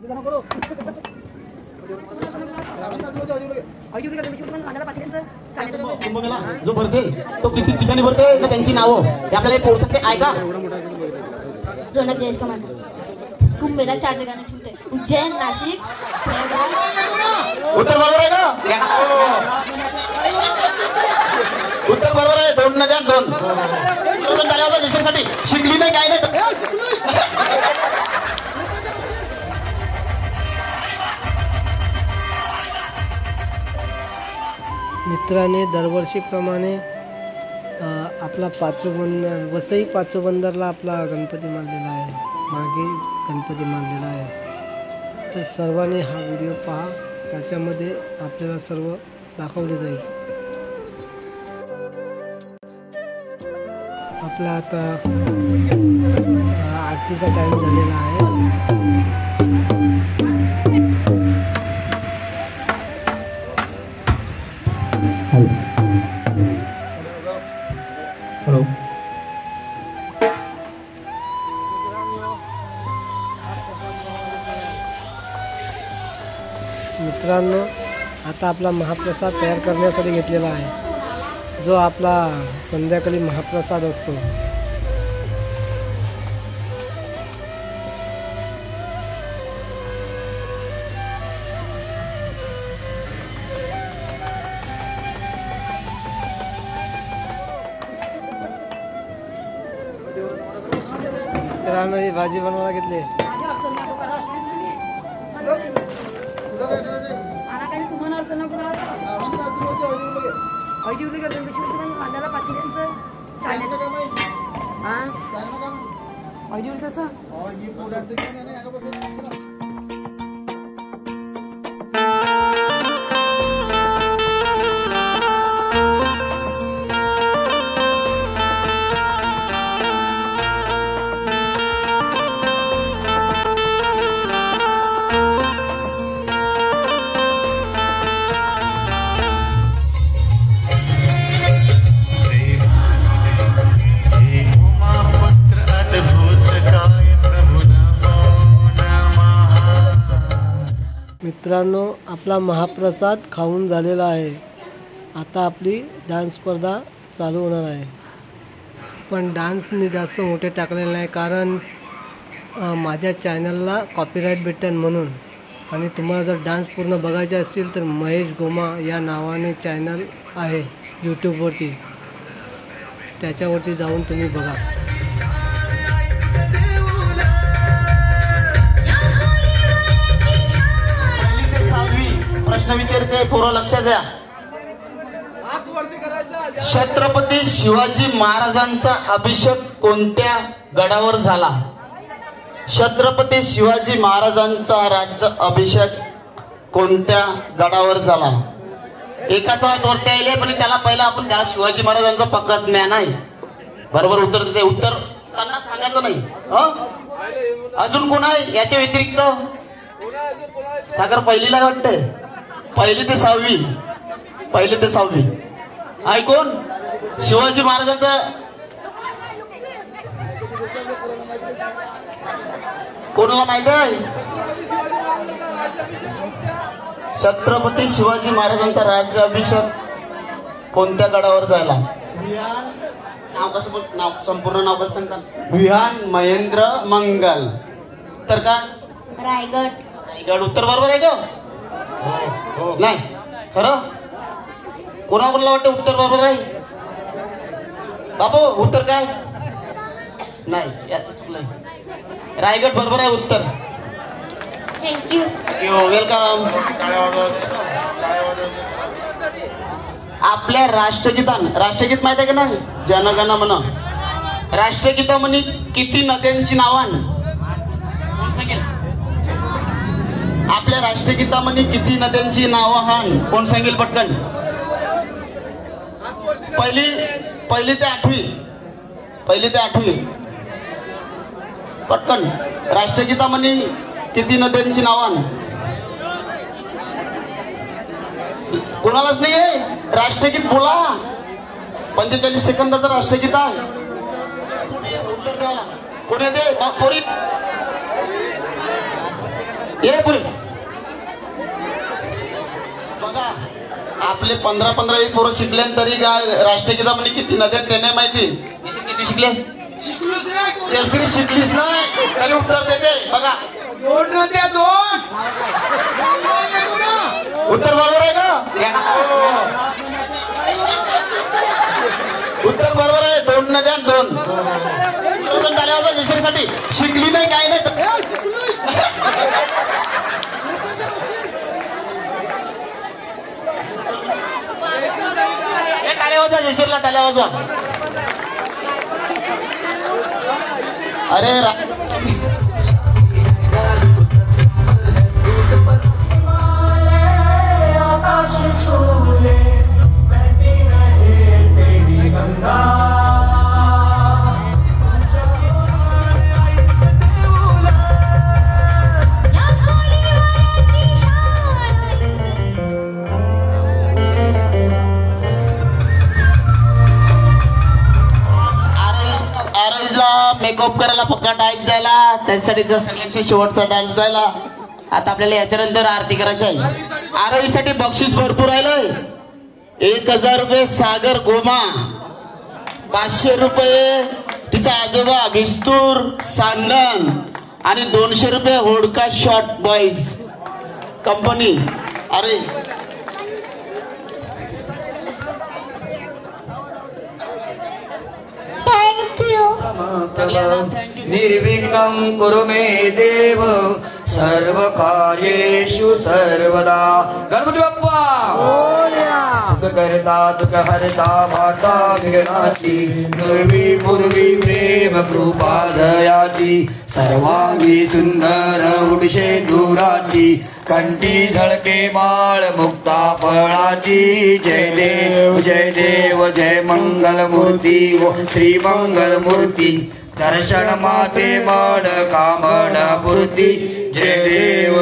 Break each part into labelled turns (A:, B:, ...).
A: जो भरते तो किती ठिकाणी भरते ना त्यांची नावं ते आपल्याला पोहोचू शकते आहे का?
B: रौनक जयेश कमान कुंभमेला 4 ठिकाणी ठेवते उज्जैन नाशिक
A: उत्तर बरोबर आहे का? उत्तर बरोबर आहे 2 नद्या 2 झाल्यावर देशासाठी शिकली नाही काय नाही.
C: मित्रांनी दरवर्षीप्रमाणे आपला पाचोबंदर वसई पाचोबंदरला आपला गणपती मांडलेला आहे, मागे गणपती मांडलेला आहे. तर सर्वांनी हा व्हिडिओ पहा, त्याच्यामध्ये आपल्याला सर्व दाखवले जाईल. आपला आता आरतीचा टाईम झालेला आहे.
A: हॅलो
C: मित्रांनो, आता आपला महाप्रसाद तयार करण्यासाठी घेतलेला आहे, जो आपला संध्याकाळी महाप्रसाद असतो. मित्रांनो, ही भाजी बनवायला घेतली. मित्रांनो, आपला महाप्रसाद खाऊन झालेला आहे. आता आपली डान्स स्पर्धा चालू होणार आहे. पण डान्स मी जास्त मोठे टाकलेले नाही, कारण माझ्या चॅनलला कॉपीराईट भेटेल म्हणून. आणि तुम्हाला जर डान्स पूर्ण बघायचे असतील तर महेश गोमा या नावाने चॅनल आहे यूट्यूबवरती, त्याच्यावरती जाऊन तुम्ही बघा.
A: प्रश्न विचारते, पोरं लक्षात द्या. छत्रपती शिवाजी महाराजांचा अभिषेक कोणत्या गडावर झाला? छत्रपती शिवाजी महाराजांचा राज्य अभिषेक कोणत्या गडावर झाला? एकाचा हात वरती आले, पण त्याला पहिला आपण त्याला शिवाजी महाराजांचा पक्का ज्ञान आहे, बरोबर उत्तर देते. उत्तर त्यांना सांगायचं नाही. अजून कोण आहे याच्या व्यतिरिक्त? सागर पहिलीला वाटते, 1ली ते 6वी, 1ली ते 6वी. ऐकून शिवाजी महाराजांचा कोणाला माहित आहे? छत्रपती शिवाजी महाराजांचा राज्याभिषेक कोणत्या गडावर झाला? नाव कसं बोल, नाव संपूर्ण नाव कसं सांगतात? विहान महेंद्र मंगल. तर का?
B: रायगड.
A: रायगड उत्तर बरोबर आहे का? नाही खरं? कोणाला वाटतं उत्तर बरोबर आहे? बाबू उत्तर काय? नाही, याचं चुकलंय. रायगड बरोबर आहे उत्तर.
B: थँक्यू.
A: वेलकम. आपल्या राष्ट्रगीत माहित आहे का नाही? जनगण मन. राष्ट्रगीतामध्ये किती नद्यांची नावान? आपल्या राष्ट्रगीतामध्ये किती नद्यांची नावं हान? कोण सांगेल पटकन? 1ली ते 8वी पटकन. राष्ट्रगीतामध्ये किती नद्यांची नावान? कोणालाच नाही आहे. राष्ट्रगीत बोला. 45 सेकंदाचं राष्ट्रगीत आहे. उत्तर द्यायला कोणी दे पोरी. ये पुढे बघा, आपले 15-15 पोरं शिकले तरी राष्ट्रगीता म्हणजे किती नद्या ते नाही माहिती. किती शिकलेस? केसरी शिकलीस नाही तरी उत्तर देते. बघा
D: 2 नद्या 2.
A: उत्तर बरोबर आहे का? उत्तर बरोबर आहे. 2 नद्या 2. झाल्या होता केसरीसाठी. शिकली नाही काय नाही. टाळ्या वाजवा जयश्रीला, टाळ्या वाजवा. अरे मेकअप करायला पक्का टाईम जायला, त्यासाठी सगळ्यांशी शेवटचा डान्स जायला. आता आपल्याला याच्यानंतर आरती करायची आहे. आरवीसाठी बक्षीस भरपूर राहिलंय. 1000 रुपये सागर गोमा, 500 रुपये तिचा आजोबा विस्तूर सांदन आणि 200 रुपये होडका शॉर्ट बॉईज कंपनी. अरे
D: निर्विघ्नं कुरु मे देव सर्व कार्येषु सर्वदा. गणपती बाप्पा सुख करता दुःख हरता माता विघ्नाची, पूर्वी पूर्वी प्रेम कृपा दयाची, सर्वांगी सुंदर उडशे दुराची, कंठी झळके बाळ मुक्ता फळाची. जय देव जय देव जय मंगल मूर्ती श्री मंगल मूर्ती, दर्शन माते बाळ कामन पूर्ती. जय देव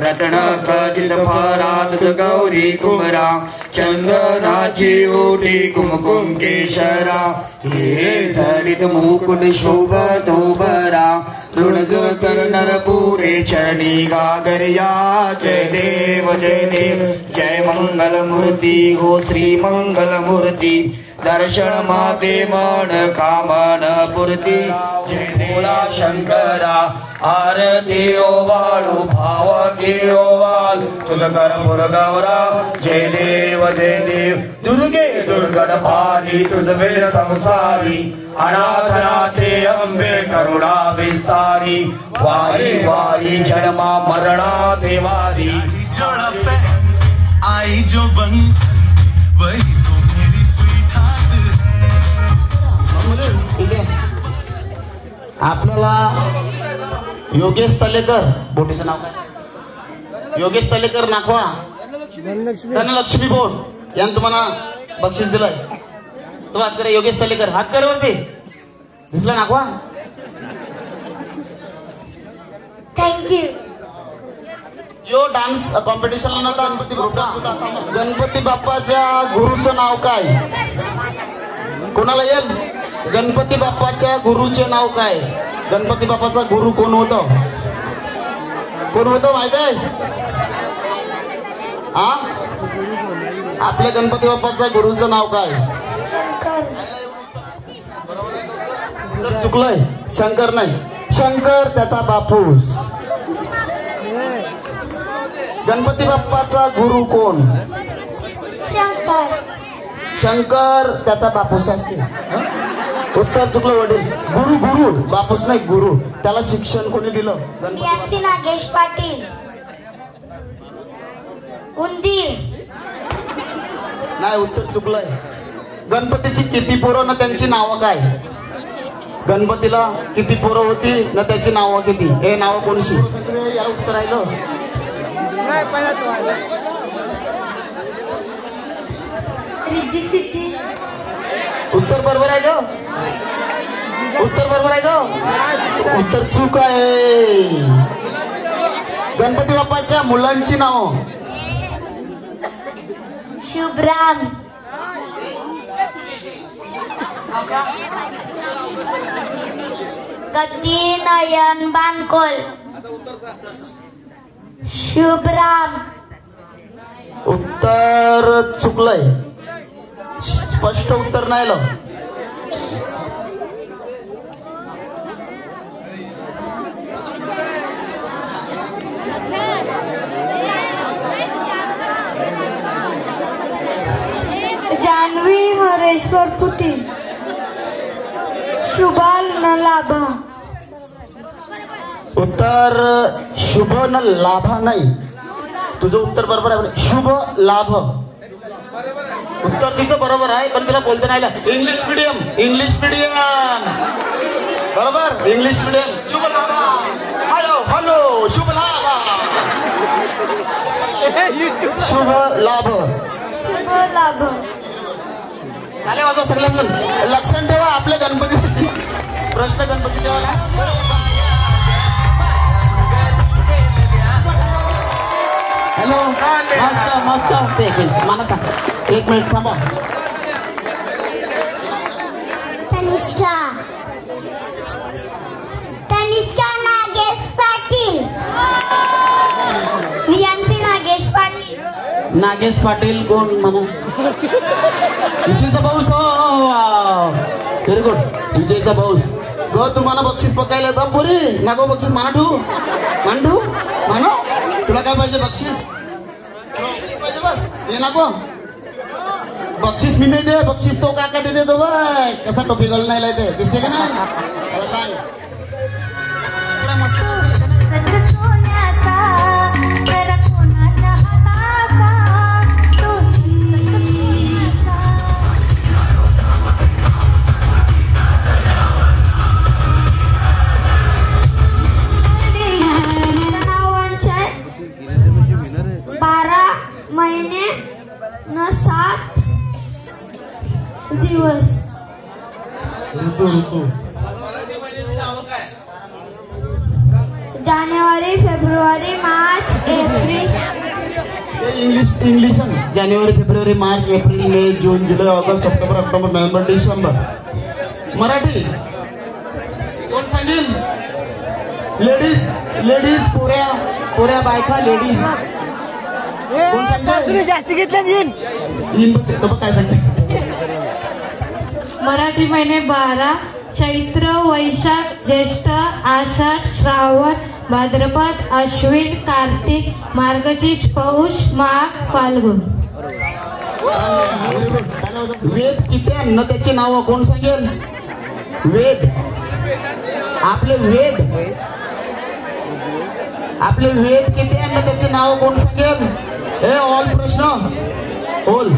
D: रत्न खचित फरात गौरी कुमरा, चंदनाची ओटी कुमकुम केशरा, हिरे जडित मुकुट शोभतो बरा, ऋणजुर तर नरपुरे चरणी गागरिया. जय देव जय मंगल मूर्ती हो श्री मंगल मूर्ती, दर्शन माते मन कामन पूर्ती. जय देवा शंकरा आरती ओवाळू भाव ठेव वाल, तुझ कर्पूर गौरा. जय देव दुर्गे दुर्गड भारी, तुझ वेळ संसारी, अनाथनाथे अंबे करुणा विस्तारी. वारी वारी जन्मा मरणा देवारी,
E: आई जो बन वही तो मेरी स्वीट हार्ट है.
A: आपल्याला योगेश तलेकर, बोटीचं नाव काय? योगेश तलेकर नाखवा धनलक्ष्मी बोट यांनी तुम्हाला बक्षीस दिलंय. तो हात करे. योगेश तलेकर हात कर वरती. दिसला नाखवा.
B: थँक्यू.
A: यो डान्स कॉम्पिटिशनला नव्हता. गणपती बाप्पाच्या गुरुचं नाव काय? कोणाला येईल? गणपती बाप्पाच्या गुरुचे नाव काय? गणपती बाप्पाचा गुरु कोण होतं? कोण होतं माहित आहे? हा, आपल्या गणपती बाप्पाच्या गुरुचं नाव काय? तर चुकलंय. शंकर नाही, शंकर त्याचा बापूस. गणपती बाप्पाचा गुरु कोण?
B: शंकर.
A: शंकर त्याचा बापूस असते. उत्तर चुकलं वडील. गुरु गुरु बापूस नाही, गुरु. त्याला शिक्षण कोणी दिलं?
B: याची नागेश पाटील. उंदीर
A: नाही, उत्तर चुकलंय. गणपतीची किती पोरं ना त्यांची नावं काय? गणपतीला किती पोरं होती ना त्याची नावं किती? हे नावं कोणशी? या उत्तर राहिलं.
B: रिद्धी सिद्धी.
A: उत्तर बरोबर आहे का? उत्तर बरोबर आहे का? उत्तर चूक आहे. गणपती बाप्पाच्या मुलांची नाव?
B: शुभराम. गती नयन बानकोल. शुभराम.
A: उत्तर चुकलंय. स्पष्ट उत्तर नाही आलं.
B: जान्हवी हरेश्वर पुतीन. शुभाल न लाभा.
A: उत्तर शुभ न लाभा नाही. तुझं उत्तर बरोबर आहे. शुभ लाभ. उत्तर तिचं बरोबर आहे पण तिला बोलता नाही आलं. English medium. इंग्लिश मीडियम बरोबर. English medium. शुभ लाभा. Hello hello. शुभ लाभ. शुभ लाभ.
B: शुभ लाभ.
A: आले वाजवा सगळ्यांना. लक्षात ठेवा आपल्या गणपती प्रश्न गणपतीच्या. हॅलो. मस्त मस्त. एक मिनिट मला सांग. एक मिनिट थांबा.
B: तनिष्का. तनिष्का नागेश पाटील. वियांसी नागेश पाटील.
A: नागेश पाटील कोण म्हणा. विजयचा भाऊस. हो व्हेरी गुड. विजयचा भाऊस. गो तुम्हाला बक्षीस पकायला बापुरी नागो बक्षीस मांडू मांडू मानो. तुला काय पाहिजे बक्षीस. बक्षीस पाहिजे बस. हे नको बक्षीस मी नाही दे. बक्षीस तो काका देते तो बाय. कसा टोपी घालून नाही ते दिसते का नाही. मला सांग.
B: महिने न 7 दिवस. जानेवारी फेब्रुवारी मार्च एप्रिल.
A: इंग्लिश जानेवारी फेब्रुवारी मार्च एप्रिल मे जून जुलै ऑगस्ट सप्टेंबर ऑक्टोबर नोव्हेंबर डिसेंबर. मराठी कोण सांगेल. लेडीज. लेडीज पुऱ्या पुऱ्या बायका लेडीज. कोण सांगते.
C: जास्त घेतलं
A: काय सांगते.
F: मराठी महिने 12 चैत्र वैशाख ज्येष्ठ आषाढ श्रावण भाद्रपद अश्विन कार्तिक मार्गशीर्ष पौष माघ फाल्गुन.
A: वेद किती अन्न त्याची नावं कोण सांगेल. वेद. आपले वेद. आपले वेद किती अन्न त्याची नावं कोण सांगेल. हे ऑल प्रश्न ऑल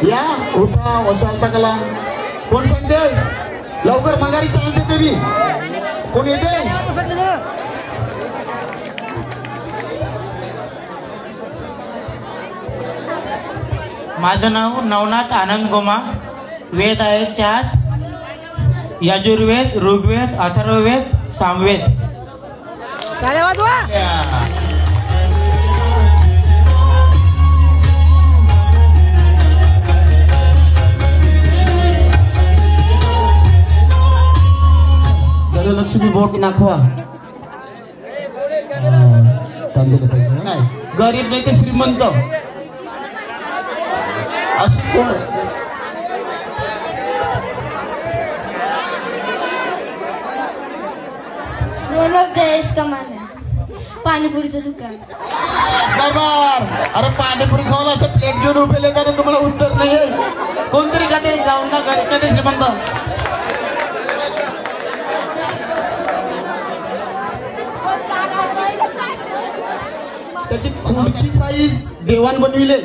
A: या उठा वसावता कला. कोण सांगते. लवकर मंगारी चालते तरी कोण येते.
G: माझं नाव नवनाथ आनंद गोमा. वेद आहेत 4. यजुर्वेद ऋग्वेद अथर्ववेद सामवेद.
A: लक्ष्मी बोट नाखवा. तांदूळ पैसे नाही. गरीब नाही ते श्रीमंत अशी कोण.
B: जयेश कमाने. पाणीपुरीचं दुकान.
A: बरोबर. अरे पाणीपुरी खावला असं प्लेट घेऊन उभे लेताना तुम्हाला उत्तर नाही. कोणतरी खाते जाऊन ना. गरीब नाही ते श्रीमंत. त्याची पुढची साईज देवान बनविले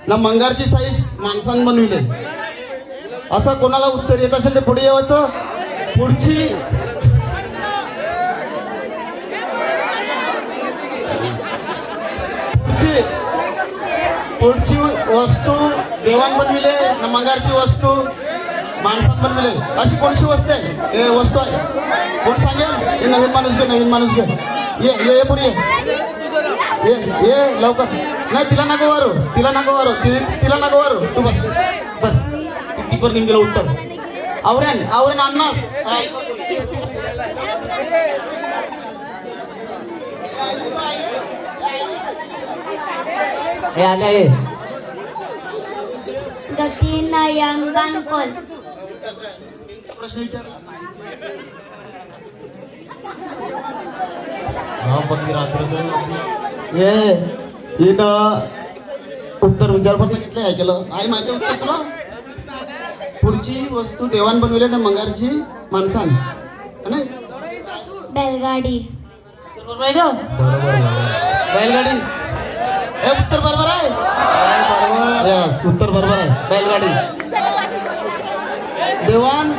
A: ना मंगारची साईज माणसानं बनविले. असं कोणाला उत्तर येत असेल ते पुढे यावचं. पुढची पुढची वस्तू देवान बनविले ना मंगारची वस्तू माणसानं बनविले. अशी कोणची वस्तू आहे. हे वस्तू आहे कोण सांगेल. हे नवीन माणूस घे. नवीन माणूस घे. ये ये पुरी ये ये लवकर. नाही तिला नको वारू. तिला नको वारू. तिला नको वारू. तू बस बस. ती पण निघेल उत्तर. आवऱ्यान आवऱ्यान अन्नास. हे आले आहे.
B: गती नयंगन कोल.
A: प्रश्न विचार. हे इथं उत्तर विचार फक्त घेतलं काय केलं आई माहिती उत्तर तुला. पुढची वस्तू देवान बनवली ना मंगारची माणसां नाही.
B: बैलगाडी.
A: बरोबर आहे का? बैलगाडी. हे उत्तर बरोबर आहे. यस उत्तर बरोबर आहे बैलगाडी. देवान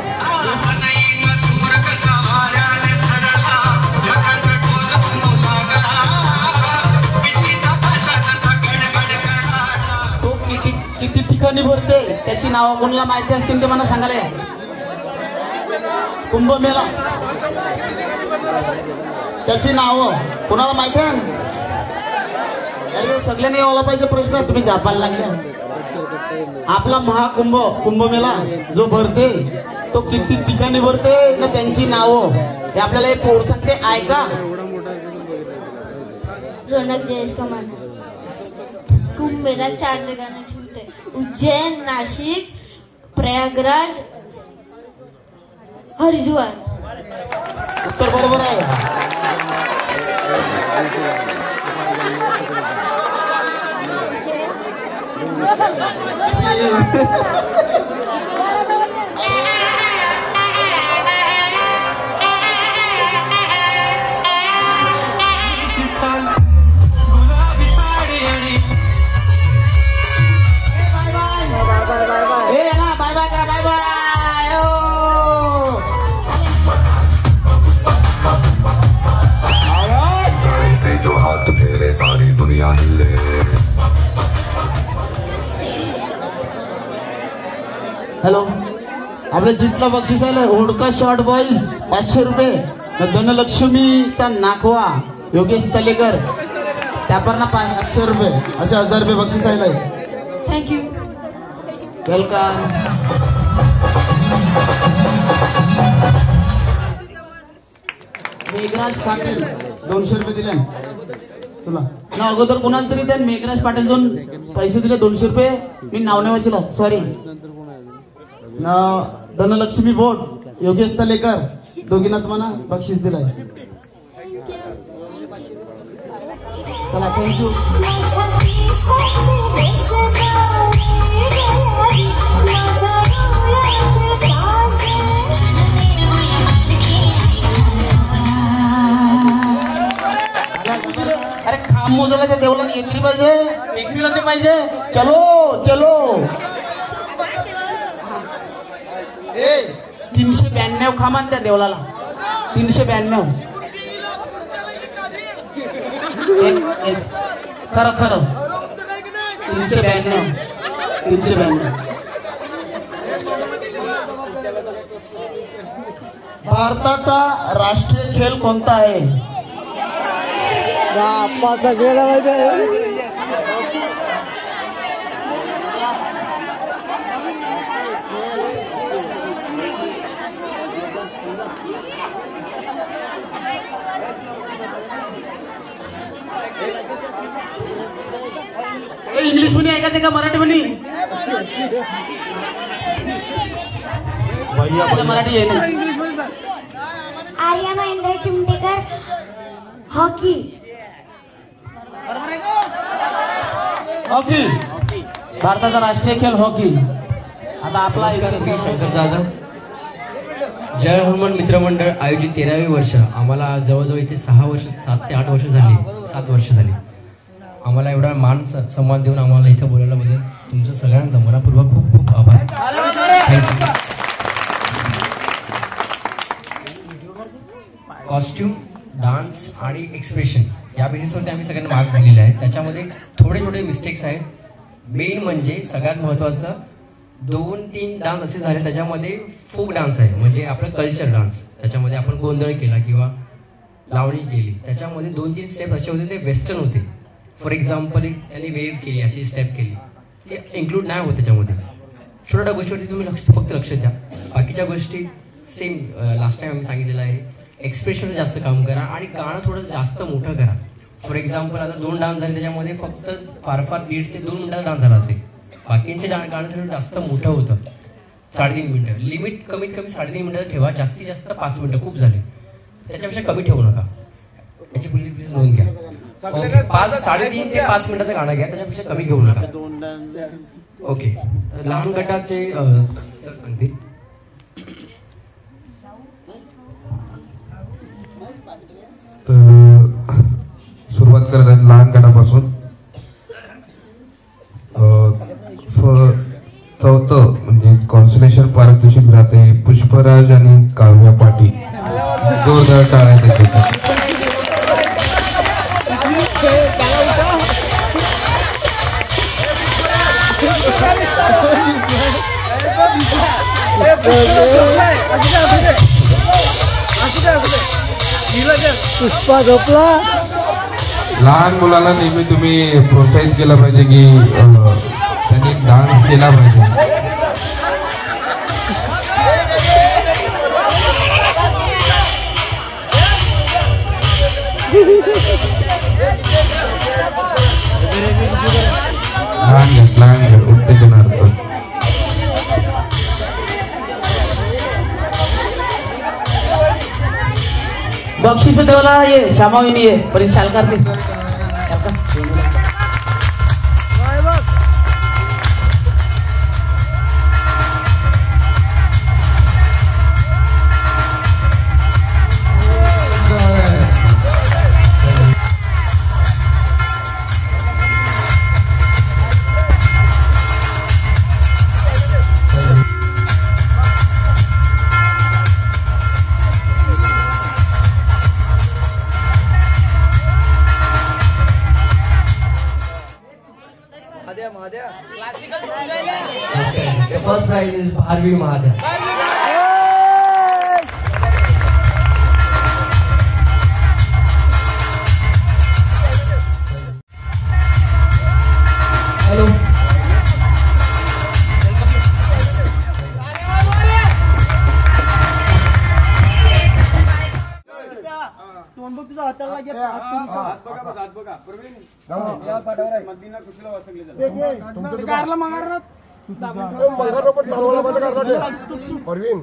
A: तो किती ठिकाणी भरते त्याची नावं कोणाला माहिती असतील ते मला सांगायला या. कुंभमेळा त्याची नावं कोणाला माहिती आहे? अरे सगळ्यांनी यावला पाहिजे प्रश्न. तुम्ही जापायला लागल्या. आपला कुंभमेळा जो भरते तो किती ठिकाणी भरते ना त्यांची नावं हे आपल्याला एक पोर सांगते ऐका.
B: रौनक जयेश कमान. कुंभ मेला 4 जगांना ठेवते. उज्जैन, नाशिक, प्रयागराज, हरिद्वार.
A: उत्तर बरोबर आहे. बाय बाय करा. Bye bye.
E: जो हाथ फेरे सारी दुनिया हिले.
A: हॅलो आपल्या जितला बक्षीस आलं हुडका शॉर्ट बॉईज 500 रुपये. धनलक्ष्मीचा नाखवा योगेश तलेकर त्यापरना 500 रुपये असे 1000 रुपये बक्षीस आलंय.
F: थँक्यू.
A: वेलकम. मेघराज पाटील 200 रुपये दिले तुला ना अगोदर कोणाला तरी त्या मेघराज पाटील दोन पैसे दिले 200 रुपये. मी नाव नाही वाचलं सॉरी. धनलक्ष्मी बोट योगेश तलेकर दोघींना तुम्हाला बक्षीस दिलाय. चला थँक्यू. अरे खांब मोजायला त्या देवला येत्री पाहिजे एकरीला ते पाहिजे. चलो चलो. 392 खांब त्या देवलाला 392. खरं खरं 392. भारताचा राष्ट्रीय खेळ कोणता आहे?
C: आप्पाचा गेला माहिती.
A: इंग्लिश मध्ये ऐकायचं का मराठी मध्ये? मराठी आहे ना.
B: आर्या महेंद्र चिमटेकर हॉकी.
A: हॉकी भारताचा राष्ट्रीय खेळ हॉकी. आता आपला
H: मी शंकर जाधव. जय हनुमान मित्र मंडळ आयोजित 13वे वर्ष. आम्हाला जवळजवळ इथे 7 ते 8 वर्ष झाली. 7 वर्ष झाली. आम्हाला एवढा मान सन्मान देऊन आम्हाला इथे बोलायला बद्दल तुमचं सगळ्यांचा मनापूर्वक खूप खूप आभार. थँक्यू. कॉस्ट्युम, डान्स आणि एक्सप्रेशन या बेसिसवरती आम्ही सगळ्यांना मार्क्स दिलेले आहेत. त्याच्यामध्ये थोडे मिस्टेक्स आहेत. मेन म्हणजे सगळ्यात महत्त्वाचं 2-3 डान्स असे झाले त्याच्यामध्ये फोक डान्स आहे म्हणजे आपला कल्चर डान्स. त्याच्यामध्ये आपण गोंधळ केला किंवा लावणी केली. त्याच्यामध्ये 2-3 स्टेप असे होते ते वेस्टर्न होते. फॉर एक्झाम्पल त्यांनी वेव्ह केली अशी स्टेप केली ते इन्क्लूड नाही होत त्याच्यामध्ये. छोट्या गोष्टीवरती तुम्ही फक्त लक्ष द्या. बाकीच्या गोष्टी सेम लास्ट टाइम आम्ही सांगितलेलं आहे. एक्सप्रेशन जास्त काम करा आणि गाणं थोडं जास्त मोठं करा. फॉर एक्झाम्पल आता 2 डान्स झाले, त्याच्यामध्ये फक्त फार फार 1.5 ते 2 मिनिटाचा डान्स झाला असेल. बाकींचे गाणं जास्त मोठं होतं, 3.5 मिनिटं. लिमिट कमीत कमी 3.5 मिनिटं ठेवा, जास्तीत जास्त 5 मिनिटं खूप झाले, त्याच्यापेक्षा कमी ठेवू नका. याची प्लीज नोंद घ्या. ओके, 3.5 ते 5 मिनिटाचं गाणं घ्या, त्याच्यापेक्षा कमी घेऊ नका. ओके, लहान गटाचे सर सांगतील.
I: तर सुरुवात करत आहेत लहान गटापासून. चौथं म्हणजे कॉन्सलेशन पारितोषिक जाते पुष्पराज आणि काव्या पाटील. जोरदार टाळ्या त्याच्यासाठी.
C: पुष्पा झोपला.
I: लहान मुलांना नेहमी तुम्ही प्रोत्साहित केलं पाहिजे की त्यांनी डान्स केला पाहिजे. लहान घ्या उत्तेजनार्थ.
A: बक्षीस देवाला ये श्यामाविनी ये परिचाल करते.
H: The first prize is Bharvi Mahadya. Hello.
J: Parveen